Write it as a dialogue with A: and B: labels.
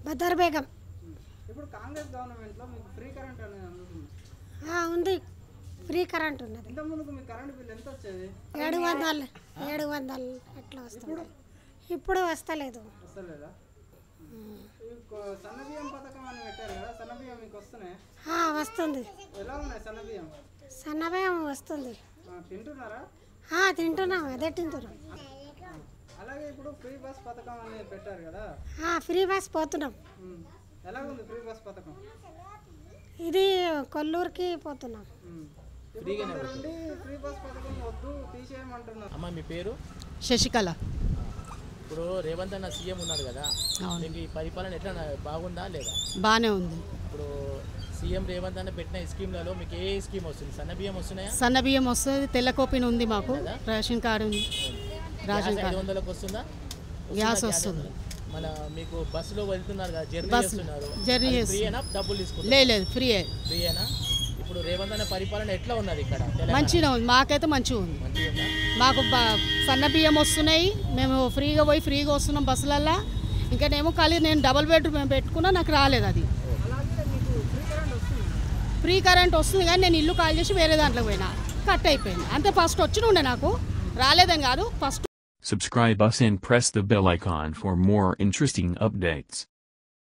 A: బదర్ బేగం.
B: ఇప్పుడు కాంగ్రెస్ గవర్నమెంట్లో మీకు ఫ్రీ కరెంట్ అనేది అందుతుంది.
A: ఉంది, ఫ్రీ కరెంట్ ఉన్నది.
B: ఇంత ముందుకు మీ కరెంట్ బిల్ ఎంత వచ్చేది?
A: 700 అట్లా వస్తుంది. ఇప్పుడు వస్తలేదు.
B: వస్తలేదా? సన్నబియ్యం పథకం అని పెట్టారు కదా, సన్నబియ్యం మీకు వస్తున్నాయి?
A: వస్తుంది.
B: ఎలా ఉన్నాయి సన్నబియ్యం?
A: సన్నబియ్యం వస్తుంది.
B: తింటున్నారా?
A: తింటున్నాం, అదే తింటున్నాం.
B: అలాగే ఇప్పుడు ఫ్రీ బస్ పథకం అని పెట్టారు కదా,
A: ఫ్రీ బస్ పోతున్నాం.
B: ఎలా ఉంది ఫ్రీ బస్ పథకం?
A: ఇది కొల్లూరుకి పోతున్నాం.
B: ఫ్రీ బస్ పథకం వద్దు, తీసేయమంటున్నారు.
C: అమ్మ మీ పేరు?
D: శశికళ.
C: ఇప్పుడు రేవంత్ అన్న సీఎం ఉన్నారు కదా, మీకు ఈ పరిపాలన ఎట్లా బాగుందా లేదా?
D: బాగానే ఉంది.
C: ఇప్పుడు సీఎం రేవంత్ అన్న పెట్టిన స్కీమ్లలో మీకు ఏ స్కీమ్ వస్తుంది? సన్నబియ్యం వస్తున్నాయా?
D: సన్నబియ్యం వస్తుంది, తెల్ల కోపిన్ ఉంది, మాకు రేషన్ కార్డు ఉంది. రేషన్ కార్డు
C: 500లకు వస్తుందా?
D: గ్యాస్ వస్తుంది.
C: మళ్ళీ మీకు బస్సులో వెళ్తున్నారు కదా, జర్నీ చేస్తున్నారు, ఫ్రీయేనా డబ్బులు తీసుకుంటారు?
D: లేదు,
C: ఫ్రీయేనా? ఇప్పుడు రేవంత్ అన్న పరిపాలన ఎట్లా ఉన్నది ఇక్కడ?
D: మంచిగా ఉంది, మాకైతే మంచిగా ఉంది. మాకు సన్నబియ్యం వస్తున్నాయి, మేము ఫ్రీగా పోయి ఫ్రీగా వస్తున్నాం బస్సులల్లో. ఇంకానేమో ఖాళీ నేను డబుల్ బెడ్రూమ్ పెట్టుకున్నా, నాకు రాలేదు అది. ఫ్రీ కరెంట్ వస్తుంది కానీ నేను ఇల్లు కాల్ చేసి వేరే దాంట్లోకి పోయినా, కట్ అయిపోయింది అంతే. ఫస్ట్ వచ్చినుండే, నాకు రాలేదని కాదు. First
E: Subscribe us and press the bell icon for more interesting updates.